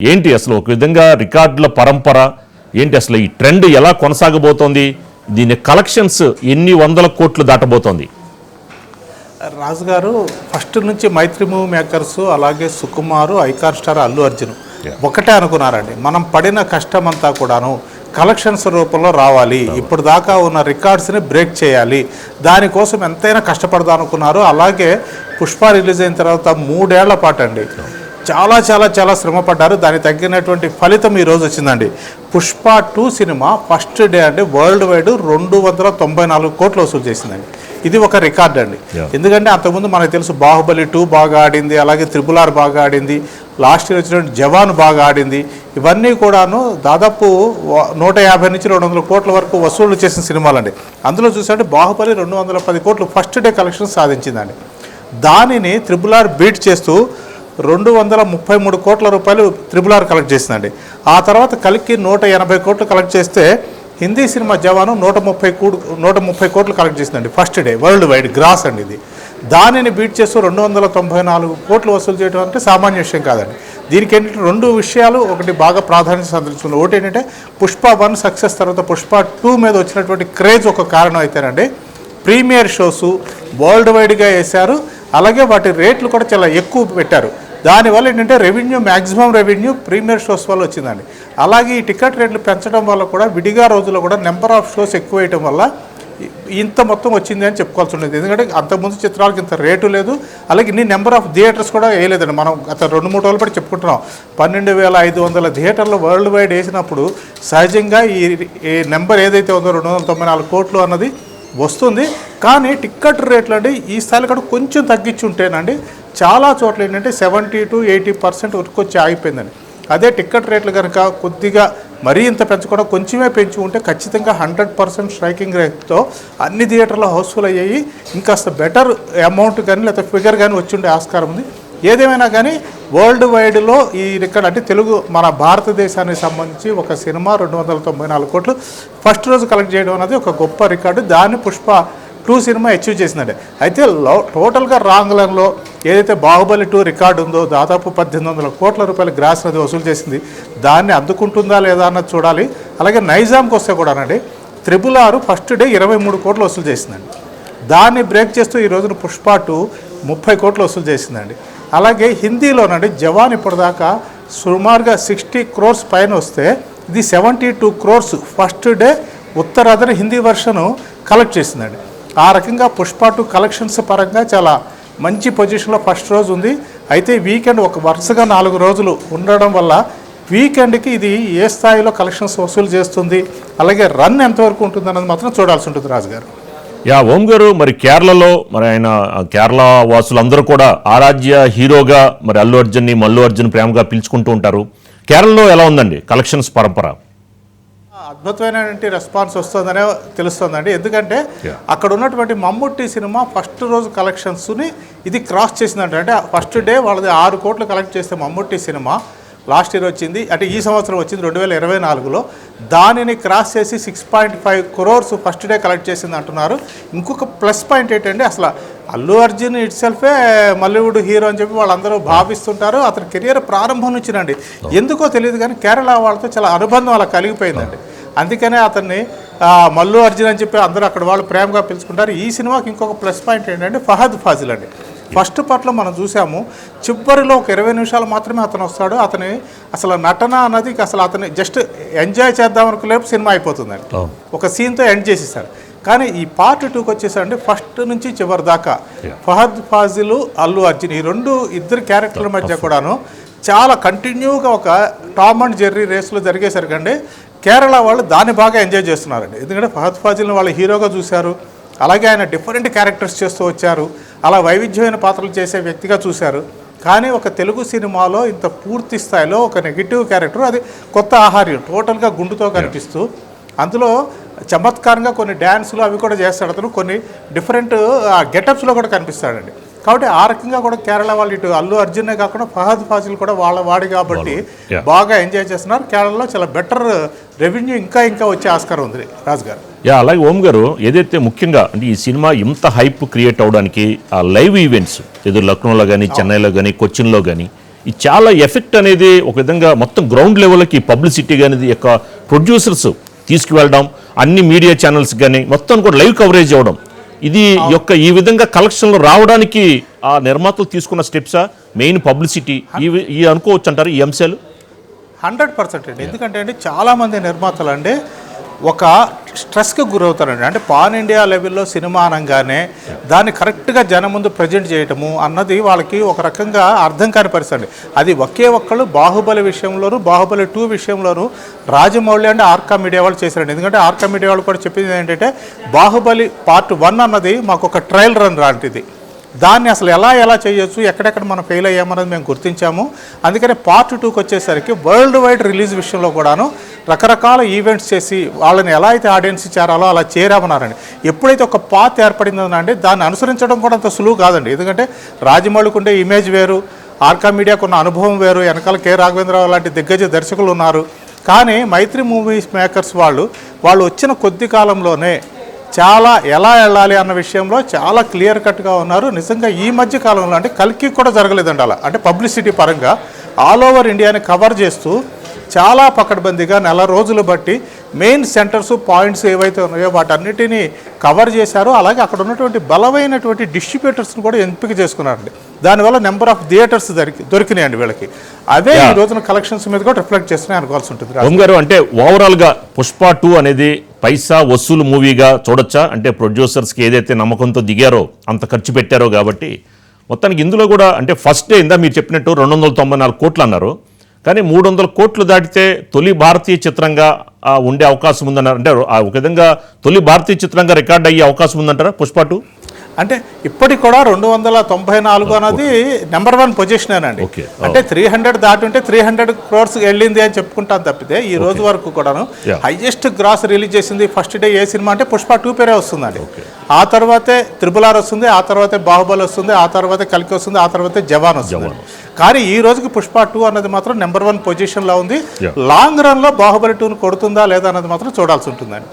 ఏంటి అసలు ఒక విధంగా రికార్డుల పరంపర ఏంటి అసలు ఈ ట్రెండ్ ఎలా కొనసాగబోతోంది? దీని కలెక్షన్స్ ఎన్ని వందల కోట్లు దాటబోతోంది? రాజు గారు ఫస్ట్ నుంచి మైత్రి మూవీ మేకర్స్ అలాగే సుకుమారు ఐకార్ స్టార్ అల్లు అర్జున్ ఒకటే అనుకున్నారండి, మనం పడిన కష్టం అంతా కూడాను కలెక్షన్స్ రూపంలో రావాలి, ఇప్పుడు దాకా ఉన్న రికార్డ్స్ని బ్రేక్ చేయాలి, దానికోసం ఎంతైనా కష్టపడదాం అనుకున్నారు. అలాగే పుష్ప రిలీజ్ అయిన తర్వాత 3 ఏళ్ల పాటు అండి చాలా చాలా చాలా శ్రమ పడ్డారు. దానికి తగ్గినటువంటి ఫలితం ఈరోజు వచ్చిందండి. పుష్ప 2 సినిమా ఫస్ట్ డే అండి వరల్డ్ వైడ్ 294 కోట్లు వసూలు చేసిందండి. ఇది ఒక రికార్డ్ అండి. ఎందుకంటే అంతకుముందు మనకు తెలుసు బాహుబలి 2 బాగా ఆడింది, అలాగే RRR బాగా ఆడింది, లాస్ట్ ఇయర్ వచ్చిన జవాన్ బాగా ఆడింది. ఇవన్నీ కూడాను దాదాపు 150 నుంచి 200 కోట్ల వరకు వసూలు చేసిన సినిమాలండి. అందులో చూసారంటే బాహుబలి 210 కోట్లు ఫస్ట్ డే కలెక్షన్ సాధించిందండి. దానిని RRR బీట్ చేస్తూ 233 కోట్ల రూపాయలు RRR కలెక్ట్ చేసిందండి. ఆ తర్వాత కలికి 180 కోట్లు కలెక్ట్ చేస్తే హిందీ సినిమా జవాను 130 కోట్లు కలెక్ట్ చేసిందండి first day world wide gross అండి. ఇది దానిని బీట్ చేస్తూ 294 కోట్లు వసూలు చేయడం అంటే సామాన్య విషయం కాదండి. దీనికి ఏంటంటే 2 విషయాలు ఒకటి బాగా ప్రాధాన్యత సంతరించుకుంది. ఒకటి ఏంటంటే పుష్ప 1 సక్సెస్ తర్వాత పుష్ప 2 మీద వచ్చినటువంటి క్రేజ్ ఒక కారణం అయితేనండి. ప్రీమియర్ షోసు వరల్డ్ వైడ్గా వేశారు, అలాగే వాటి రేట్లు కూడా చాలా ఎక్కువ పెట్టారు. దానివల్ల ఏంటంటే మ్యాక్సిమం రెవెన్యూ ప్రీమియర్ షోస్ వల్ల వచ్చిందండి. అలాగే ఈ టికెట్ రేట్లు పెంచడం వల్ల కూడా విడిగా రోజుల్లో కూడా నెంబర్ ఆఫ్ షోస్ ఎక్కువ వేయటం వల్ల ఇంత మొత్తం వచ్చింది అని చెప్పుకోవాల్సి ఉండేది. ఎందుకంటే అంతకుముందు చిత్రాలకు ఇంత రేటు లేదు, అలాగే ఇన్ని నెంబర్ ఆఫ్ థియేటర్స్ కూడా వేయలేదండి. మనం గత 2-3 రోజులు పట్టి చెప్పుకుంటున్నాం. 12,500 థియేటర్లు వరల్డ్ వైడ్ వేసినప్పుడు సహజంగా ఈ నెంబర్ ఏదైతే ఉందో 294 కోట్లు అన్నది వస్తుంది. కానీ టికెట్ రేట్లు అండి ఈ స్థాయిలో కూడా కొంచెం తగ్గించి ఉంటేనండి చాలా చోట్ల ఏంటంటే 70 to 80% వరకు వచ్చి ఆగిపోయిందండి. అదే టికెట్ రేట్లు కనుక కొద్దిగా మరీ ఇంత పెంచకుండా కొంచెమే పెంచి ఉంటే ఖచ్చితంగా 100% స్ట్రైకింగ్ రేట్తో అన్ని థియేటర్లో హౌస్ఫుల్ అయ్యాయి, ఇంకాస్త బెటర్ అమౌంట్ కానీ లేకపోతే ఫిగర్ కానీ వచ్చి ఉండే ఆస్కారం ఉంది. ఏదేమైనా కానీ వరల్డ్ వైడ్లో ఈ రికార్డ్ అంటే తెలుగు మన భారతదేశానికి సంబంధించి ఒక సినిమా 294 కోట్లు ఫస్ట్ రోజు కలెక్ట్ చేయడం అనేది ఒక గొప్ప రికార్డు. దాన్ని పుష్ప 2 సినిమా అచీవ్ చేసిందండి. అయితే టోటల్గా రాంగ్ లైన్లో ఏదైతే బాహుబలి 2 రికార్డు ఉందో దాదాపు 1800 కోట్ల రూపాయల గ్రాస్ అది వసూలు చేసింది. దాన్ని అందుకుంటుందా లేదా అన్నది చూడాలి. అలాగే నైజాంకి వస్తే కూడానండి RRR ఫస్ట్ డే 23 కోట్లు వసూలు చేసిందండి. దాన్ని బ్రేక్ చేస్తూ ఈ రోజున పుష్ప 2 30 కోట్లు వసూలు చేసిందండి. అలాగే హిందీలోనండి జవాన్ ఇప్పటిదాకా సుమారుగా 60 crores పైన వస్తే ఇది 72 crores ఫస్ట్ డే ఉత్తరాదిన హిందీ వర్షను కలెక్ట్ చేసిందండి. ఆ రకంగా పుష్ప 2 కలెక్షన్స్ పరంగా చాలా మంచి పొజిషన్లో ఫస్ట్ రోజు ఉంది. అయితే వీకెండ్ ఒక వరుసగా 4 రోజులు ఉండడం వల్ల వీకెండ్కి ఇది ఏ స్థాయిలో కలెక్షన్స్ వసూలు చేస్తుంది, అలాగే రన్ ఎంతవరకు ఉంటుంది అన్నది మాత్రం చూడాల్సి ఉంటుంది రాజుగారు. ఓం గారు, మరి కేరళలో మరి ఆయన కేరళ వాసులందరూ కూడా ఆరాధ్య హీరోగా మరి అల్లు అర్జున్ ప్రేమగా పిలుచుకుంటూ ఉంటారు. కేరళలో ఎలా ఉందండి కలెక్షన్స్ పరంపర? అద్భుతమైనటువంటి రెస్పాన్స్ వస్తుందనే తెలుస్తుందండి. ఎందుకంటే అక్కడ ఉన్నటువంటి మమ్ముట్టి సినిమా ఫస్ట్ రోజు కలెక్షన్స్ని ఇది క్రాస్ చేసిందంటే, అంటే ఫస్ట్ డే వాళ్ళది 6 కోట్లు కలెక్ట్ చేస్తే మమ్ముట్టి సినిమా లాస్ట్ ఇయర్ వచ్చింది, అంటే ఈ సంవత్సరం వచ్చింది 2024లో దానిని క్రాస్ చేసి 6.5 crores ఫస్ట్ డే కలెక్ట్ చేసింది అంటున్నారు. ఇంకొక ప్లస్ పాయింట్ ఏంటంటే అసలు అల్లు అర్జున్ ఇట్సెల్ఫే మల్లీవుడ్ హీరో అని చెప్పి వాళ్ళందరూ భావిస్తుంటారు. అతని కెరియర్ ప్రారంభం నుంచినండి ఎందుకో తెలియదు కానీ కేరళ వాళ్ళతో చాలా అనుబంధం అలా కలిగిపోయిందండి. అందుకనే అతన్ని మల్లు అర్జున్ అని చెప్పి అందరూ అక్కడ వాళ్ళు ప్రేమగా పిలుచుకుంటారు. ఈ సినిమాకి ఇంకొక ప్లస్ పాయింట్ ఏంటంటే ఫహద్ ఫాజిల్ అండి. ఫస్ట్ పార్ట్లో మనం చూసాము, చివరిలో ఒక 20 నిమిషాలు మాత్రమే అతను వస్తాడు. అతని అసలు నటన అన్నది అసలు అతని జస్ట్ ఎంజాయ్ చేద్దాం అనుకునేపు సినిమా అయిపోతుందండి. ఒక సీన్తో ఎండ్ చేసేసాడు. కానీ ఈ పార్ట్ 2కి వచ్చేసండి ఫస్ట్ నుంచి చివరి దాకా ఫహద్ ఫాజిల్ అల్లు అర్జున్ ఈ ఇద్దరు క్యారెక్టర్ల మధ్య కూడాను చాలా కంటిన్యూగా ఒక టామ్ అండ్ జెర్రీ రేస్లో జరిగేసరికండి కేరళ వాళ్ళు దాన్ని బాగా ఎంజాయ్ చేస్తున్నారండి. ఎందుకంటే ఫహద్ ఫాజిల్ని వాళ్ళ హీరోగా చూశారు, అలాగే ఆయన డిఫరెంట్ క్యారెక్టర్స్ చేస్తూ వచ్చారు, అలా వైవిధ్యమైన పాత్రలు చేసే వ్యక్తిగా చూశారు. కానీ ఒక తెలుగు సినిమాలో ఇంత పూర్తి స్థాయిలో ఒక నెగిటివ్ క్యారెక్టర్, అది కొత్త ఆహార్యం టోటల్గా గుండుతో కనిపిస్తూ అందులో చమత్కారంగా కొన్ని డ్యాన్సులు అవి కూడా చేస్తాడు అతను, కొన్ని డిఫరెంట్ గెటప్స్లో కూడా కనిపిస్తాడండి. కాబట్టి ఆ రకంగా కూడా కేరళ వాళ్ళు ఇటు అల్లు అర్జునే కాకుండా ఫహద్ ఫాజిల్ కూడా వాళ్ళ వాడి కాబట్టి బాగా ఎంజాయ్ చేస్తున్నారు. కేరళలో చాలా బెటర్ రెవెన్యూ ఇంకా వచ్చే ఆస్కారం ఉంది రాజుగారు. అలాగే ఓం గారు, ఏదైతే ముఖ్యంగా అంటే ఈ సినిమా ఇంత హైప్ క్రియేట్ అవడానికి ఆ లైవ్ ఈవెంట్స్ ఏదో లక్నోలో కానీ చెన్నైలో కానీ కొచ్చిన్లో కానీ ఈ చాలా ఎఫెక్ట్ అనేది ఒక విధంగా మొత్తం గ్రౌండ్ లెవెల్కి పబ్లిసిటీ అనేది యొక్క ప్రొడ్యూసర్స్ తీసుకువెళ్ళడం, అన్ని మీడియా ఛానల్స్ కానీ మొత్తం కూడా లైవ్ కవరేజ్ ఇవ్వడం, ఇది యొక్క ఈ విధంగా కలెక్షన్లు రావడానికి ఆ నిర్మాతలు తీసుకున్న స్టెప్సా మెయిన్ పబ్లిసిటీ ఈ అనుకోవచ్చు అంటారు ఈ అంశాలు? 100% అండి. ఎందుకంటే అండి చాలామంది నిర్మాతలు అండి ఒక స్ట్రెస్కి గురవుతారండి. అంటే పాన్ ఇండియా లెవెల్లో సినిమా అనగానే దాన్ని కరెక్ట్గా జనం ముందు ప్రజెంట్ చేయటము అన్నది వాళ్ళకి ఒక రకంగా అర్థం కాని పరిస్థితి అండి. అది ఒకే ఒక్కళ్ళు బాహుబలి విషయంలోనూ, బాహుబలి 2 విషయంలోనూ రాజమౌళి అంటే ఆర్కా మీడియా వాళ్ళు చేశారండి. ఎందుకంటే ఆర్కా మీడియా వాళ్ళు కూడా చెప్పింది ఏంటంటే బాహుబలి పార్ట్ 1 అన్నది మాకు ఒక ట్రయల్ రన్ లాంటిది, దాన్ని అసలు ఎలా చేయొచ్చు, ఎక్కడెక్కడ మనం ఫెయిల్ అయ్యామన్నది మేము గుర్తించాము. అందుకని పార్ట్ 2కి వచ్చేసరికి వరల్డ్ వైడ్ రిలీజ్ విషయంలో కూడాను రకరకాల ఈవెంట్స్ చేసి వాళ్ళని ఎలా అయితే ఆడియన్స్ చేరాలో అలా చేరామన్నారండి. ఎప్పుడైతే ఒక పాత్ ఏర్పడిందండి దాన్ని అనుసరించడం కూడా అంత సులువు కాదండి. ఎందుకంటే రాజమౌళికి ఉండే ఇమేజ్ వేరు, ఆర్కా మీడియాకు ఉన్న అనుభవం వేరు, వెనకాల కె రాఘవేంద్రరావు లాంటి దిగ్గజ దర్శకులు ఉన్నారు. కానీ మైత్రి మూవీస్ మేకర్స్ వాళ్ళు వచ్చిన కొద్ది కాలంలోనే చాలా ఎలా వెళ్ళాలి అన్న విషయంలో చాలా క్లియర్ కట్గా ఉన్నారు. నిజంగా ఈ మధ్య కాలంలో అంటే కల్కి కూడా జరగలేదండి అలా. అంటే పబ్లిసిటీ పరంగా ఆల్ ఓవర్ ఇండియాని కవర్ చేస్తూ చాలా పకడ్బందీగా నెల రోజులు బట్టి మెయిన్ సెంటర్స్ పాయింట్స్ ఏవైతే ఉన్నాయో వాటన్నిటినీ కవర్ చేశారు. అలాగే అక్కడ ఉన్నటువంటి బలమైనటువంటి డిస్ట్రిబ్యూటర్స్ని కూడా ఎంపిక చేసుకున్నారండి. దానివల్ల నెంబర్ ఆఫ్ థియేటర్స్ దొరికినాయండి వీళ్ళకి. అదే ఈ రోజున కలెక్షన్స్ మీద కూడా రిఫ్లెక్ట్ చేస్తున్నాయి అనుకోవాల్సి ఉంటుంది. ఓం గారు, అంటే ఓవరాల్గా పుష్ప 2 అనేది పైసా వసూలు మూవీగా చూడొచ్చా? అంటే ప్రొడ్యూసర్స్కి ఏదైతే నమ్మకంతో దిగారో అంత ఖర్చు పెట్టారో కాబట్టి మొత్తానికి ఇందులో కూడా అంటే ఫస్ట్ డే ఇందా మీరు చెప్పినట్టు 294 కోట్లు అన్నారు, కానీ 300 కోట్లు దాటితే తొలి భారతీయ చిత్రంగా ఉండే అవకాశం ఉందన్నారు. అంటే ఒక విధంగా తొలి భారతీయ చిత్రంగా రికార్డ్ అయ్యే అవకాశం ఉందంటారా పుష్ప 2? అంటే ఇప్పటికి కూడా 294 అనేది నెంబర్ 1 పొజిషనేనండి. అంటే 300 దాటుంటే 300 crores వెళ్ళింది అని చెప్పుకుంటాను తప్పితే ఈ రోజు వరకు కూడాను హైయెస్ట్ గ్రాస్ రిలీజ్ చేసింది ఫస్ట్ డే ఏ సినిమా అంటే పుష్ప 2 పేరే వస్తుందండి. ఆ తర్వాతే RRR వస్తుంది, ఆ తర్వాతే బాహుబలి వస్తుంది, ఆ తర్వాతే కల్కి వస్తుంది, ఆ తర్వాతే జవాన్ వస్తుంది. కానీ ఈ రోజుకి పుష్ప 2 అన్నది మాత్రం నెంబర్ 1 పొజిషన్లో ఉంది. లాంగ్ రన్లో బాహుబలి 2ను కొడుతుందా లేదా అన్నది మాత్రం చూడాల్సి ఉంటుందండి.